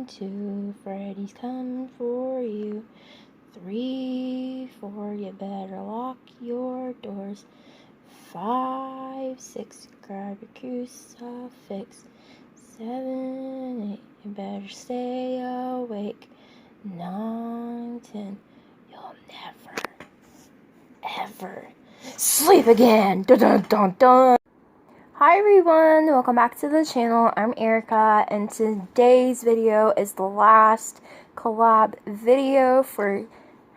1, 2, Freddy's coming for you. 3, 4, you better lock your doors. 5, 6, grab your crucifix. 7, 8, you better stay awake. 9, 10, you'll never, ever sleep again. Dun dun dun dun. Hi everyone, welcome back to the channel. I'm Erica, and today's video is the last collab video for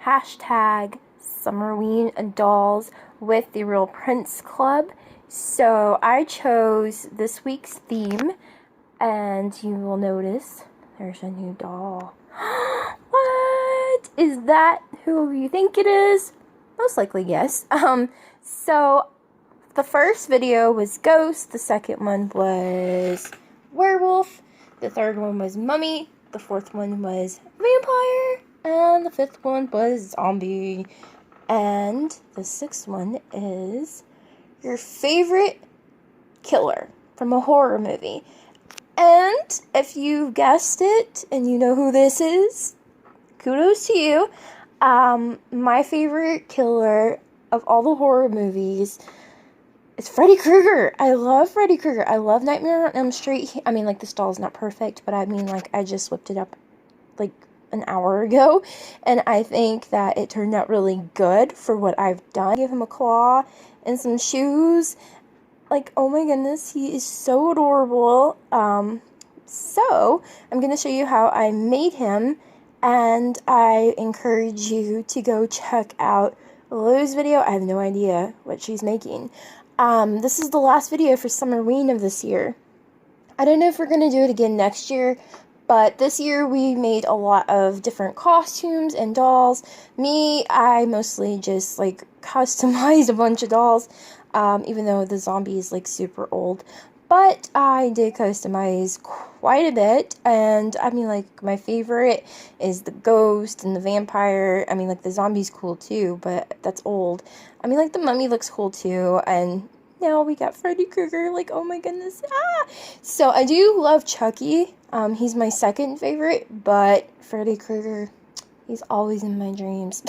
hashtag Summerween Dolls with the Real Prince Club. So I chose this week's theme, and you will notice there's a new doll. What? Is that who you think it is? Most likely yes. So the first video was Ghost, the second one was Werewolf, the third one was Mummy, the fourth one was Vampire, and the fifth one was Zombie. And the sixth one is your favorite killer from a horror movie. And if you guessed it and you know who this is, kudos to you. My favorite killer of all the horror movies is Freddy Kruger. I love Freddy Kruger. I love Nightmare on Elm Street. I mean, like, this doll's not perfect, but I mean, like, I just whipped it up, like, an hour ago, and I think that it turned out really good for what I've done. Give him a claw and some shoes. Like, oh my goodness, he is so adorable. So, I'm going to show you how I made him, and I encourage you to go check out Lou's video. I have no idea what she's making. This is the last video for Summerween of this year. I don't know if we're going to do it again next year, but this year we made a lot of different costumes and dolls. I mostly just, like, customized a bunch of dolls, even though the zombie is, like, super old. But I did customize quite a bit, and I mean, like, my favorite is the ghost and the vampire. I mean, like, the zombie's cool too, but that's old. I mean, like, the mummy looks cool too, and now we got Freddy Krueger. Like, oh my goodness. So I do love Chucky. He's my second favorite, but Freddy Krueger, he's always in my dreams.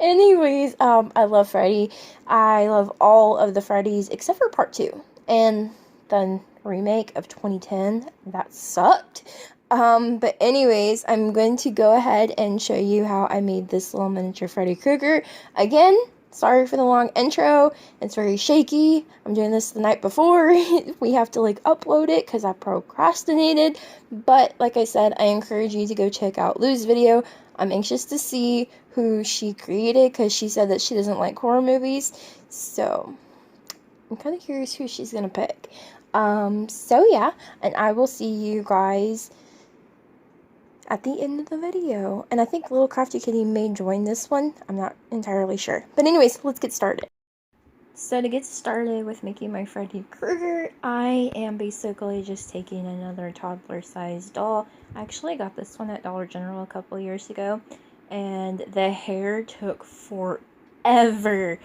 Anyways, I love Freddy. I love all of the Freddys except for part 2 and the remake of 2010. That sucked. But anyways, I'm going to go ahead and show you how I made this little miniature Freddy Krueger. Again, sorry for the long intro. It's very shaky. I'm doing this the night before. We have to, like, upload it because I procrastinated. But like I said, I encourage you to go check out Lou's video. I'm anxious to see who she created because she said that she doesn't like horror movies. So I'm kind of curious who she's going to pick. So yeah, and I will see you guys at the end of the video. And I think Little Crafty Kitty may join this one. I'm not entirely sure. But anyways, let's get started. So to get started with making my Freddy Krueger, I am basically just taking another toddler-sized doll. I actually got this one at Dollar General a couple years ago, and the hair took forever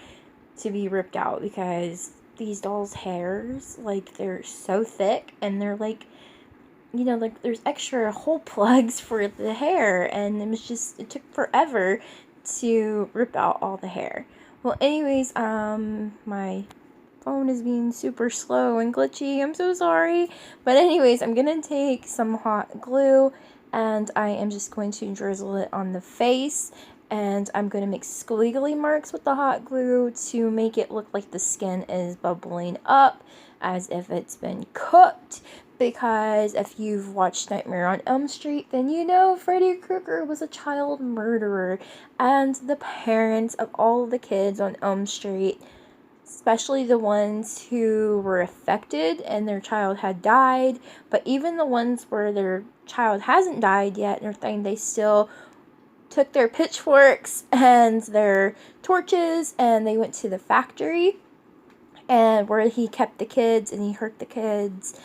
to be ripped out because these dolls' hairs, like, they're so thick, and they're like, you know, like, there's extra hole plugs for the hair, and it took forever to rip out all the hair. Well, anyways, my phone is being super slow and glitchy. I'm so sorry. But anyways, I'm going to take some hot glue, and I am just going to drizzle it on the face. And I'm going to make squiggly marks with the hot glue to make it look like the skin is bubbling up as if it's been cooked. Because if you've watched Nightmare on Elm Street, then you know Freddy Krueger was a child murderer. And the parents of all the kids on Elm Street, especially the ones who were affected and their child had died, but even the ones where their child hasn't died yet and everything, they still took their pitchforks and their torches and they went to the factory and where he kept the kids and he hurt the kids.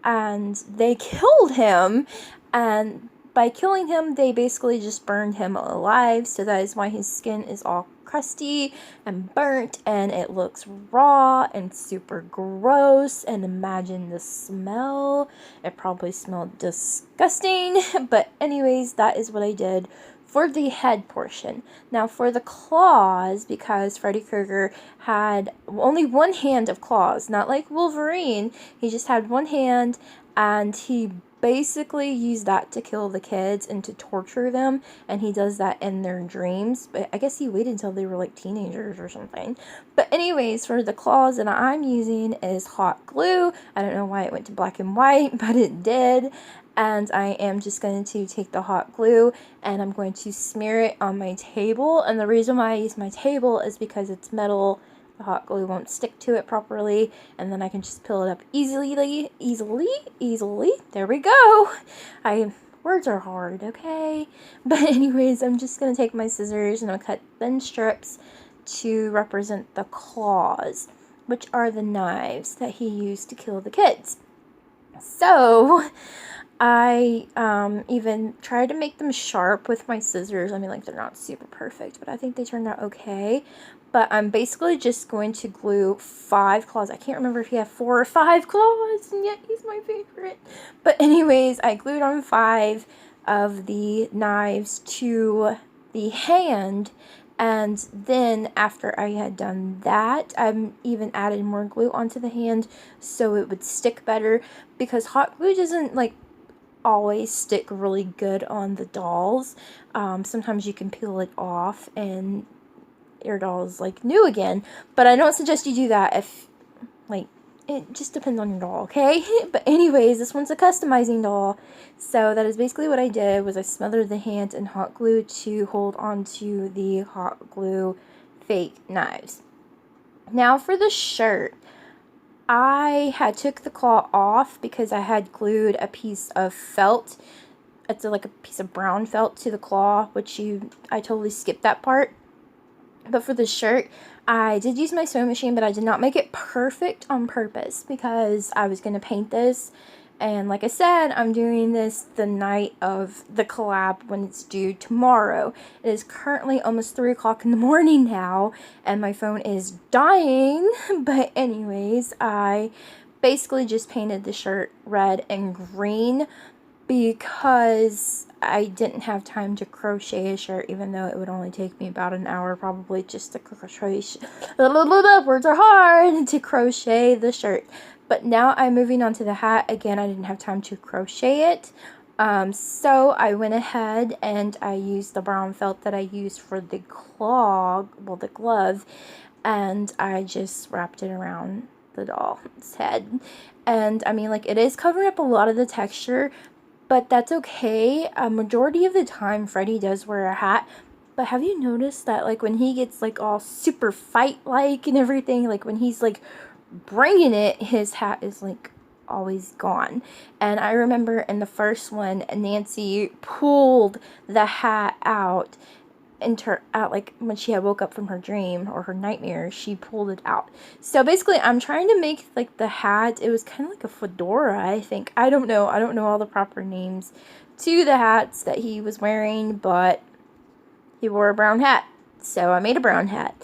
And they killed him, and by killing him, they basically just burned him alive, so that is why his skin is all crusty and burnt, and it looks raw and super gross. And imagine the smell. It probably smelled disgusting. But anyways, that is what I did for the head portion. Now for the claws, because Freddy Krueger had only one hand of claws, not like Wolverine, he just had one hand, and he basically used that to kill the kids and to torture them, and he does that in their dreams. But I guess he waited until they were like teenagers or something. But anyways, for the claws that I'm using is hot glue. I don't know why it went to black and white, but it did. And I am just going to take the hot glue and I'm going to smear it on my table. And the reason why I use my table is because it's metal. The hot glue won't stick to it properly, and then I can just peel it up easily. There we go. Words are hard, okay? But anyways, I'm just going to take my scissors and I'll cut thin strips to represent the claws, which are the knives that he used to kill the kids. So I even tried to make them sharp with my scissors. I mean, like, they're not super perfect, but I think they turned out okay. But I'm basically just going to glue 5 claws. I can't remember if he had 4 or 5 claws, and yet he's my favorite. But anyways, I glued on 5 of the knives to the hand. And then after I had done that, I even added more glue onto the hand so it would stick better. Because hot glue doesn't, like, always stick really good on the dolls. Sometimes you can peel it off and your doll is like new again, but I don't suggest you do that if, like, it just depends on your doll, okay? But anyways, this one's a customizing doll, so that is basically what I did. Was I smothered the hand in hot glue to hold onto the hot glue fake knives. Now for the shirt, I had took the claw off because I had glued a piece of felt. It's like a piece of brown felt to the claw, which I totally skipped that part. But for the shirt, I did use my sewing machine, but I did not make it perfect on purpose because I was going to paint this. And like I said, I'm doing this the night of the collab when it's due tomorrow. It is currently almost 3 o'clock in the morning now, and my phone is dying. But anyways, I basically just painted the shirt red and green because I didn't have time to crochet a shirt, even though it would only take me about an hour probably just to crochet. Words are hard to crochet the shirt. But now I'm moving on to the hat. Again, I didn't have time to crochet it. So I went ahead and I used the brown felt that I used for the the glove, and I just wrapped it around the doll's head. And I mean, like, it is covering up a lot of the texture, but that's okay. A majority of the time, Freddy does wear a hat. But have you noticed that, like, when he gets, like, all super fight-like and everything, like, when he's, like, bringing it, his hat is, like, always gone. And I remember in the first one, Nancy pulled the hat out like when she had woke up from her dream or her nightmare, she pulled it out. So basically I'm trying to make, like, the hat, it was kind of like a fedora, I think. I don't know all the proper names to the hats that he was wearing, but he wore a brown hat, so I made a brown hat.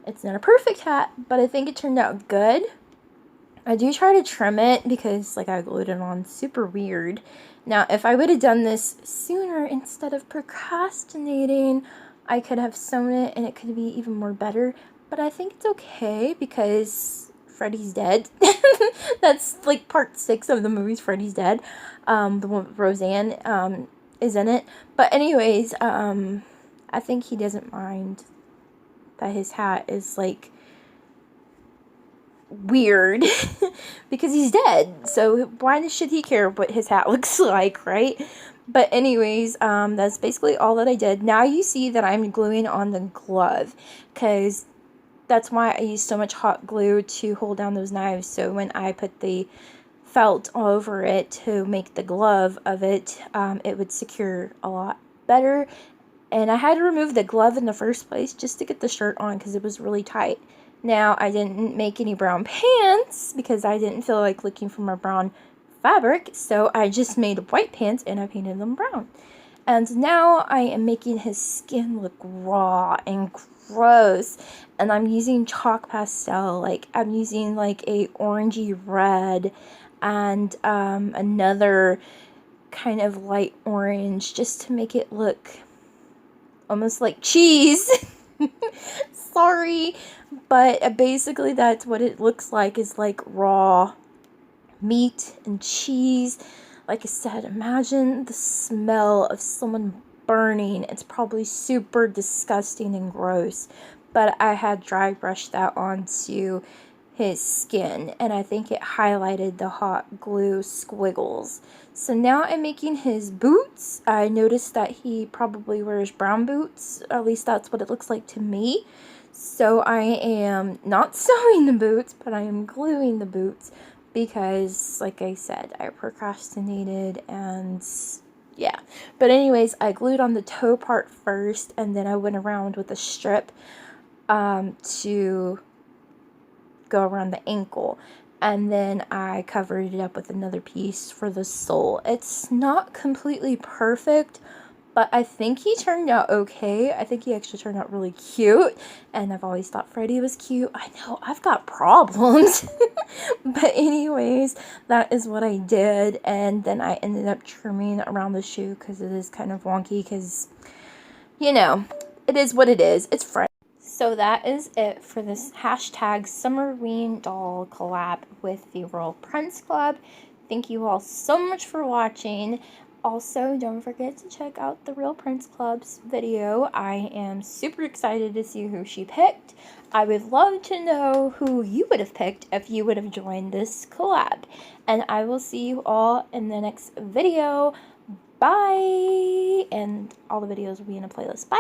It's not a perfect hat, but I think it turned out good. I do try to trim it because, like, I glued it on super weird. Now if I would have done this sooner instead of procrastinating, I could have sewn it and it could be even more better. But I think it's okay because Freddy's dead. That's, like, part 6 of the movies, Freddy's dead. The one with Roseanne is in it. But anyways, I think he doesn't mind that his hat is, like, weird because he's dead. So why should he care what his hat looks like, right? But anyways, that's basically all that I did. Now you see that I'm gluing on the glove because that's why I use so much hot glue to hold down those knives. So when I put the felt all over it to make the glove of it, it would secure a lot better. And I had to remove the glove in the first place just to get the shirt on because it was really tight. Now, I didn't make any brown pants because I didn't feel like looking for my brown fabric, so I just made white pants and I painted them brown. And now I am making his skin look raw and gross. And I'm using chalk pastel. Like, I'm using like a orangey red and another kind of light orange just to make it look almost like cheese. Sorry, but basically that's what it looks like, is like raw meat and cheese. Like I said, imagine the smell of someone burning. It's probably super disgusting and gross, but I had dry brushed that onto his skin, and I think it highlighted the hot glue squiggles. So now I'm making his boots. I noticed that he probably wears brown boots, at least that's what it looks like to me. So I am not sewing the boots, but I am gluing the boots because, like I said, I procrastinated and yeah. But anyways, I glued on the toe part first, and then I went around with a strip to go around the ankle, and then I covered it up with another piece for the sole. It's not completely perfect, but I think he turned out okay. I think he actually turned out really cute, and I've always thought Freddy was cute. I know, I've got problems. But anyways, that is what I did, and then I ended up trimming around the shoe because it is kind of wonky because, you know, it is what it is. It's Freddy. So that is it for this hashtag Summerween doll collab with the Royal Prince Club. Thank you all so much for watching. Also, don't forget to check out the Real Prince Club's video. I am super excited to see who she picked. I would love to know who you would have picked if you would have joined this collab. And I will see you all in the next video. Bye! And all the videos will be in a playlist. Bye!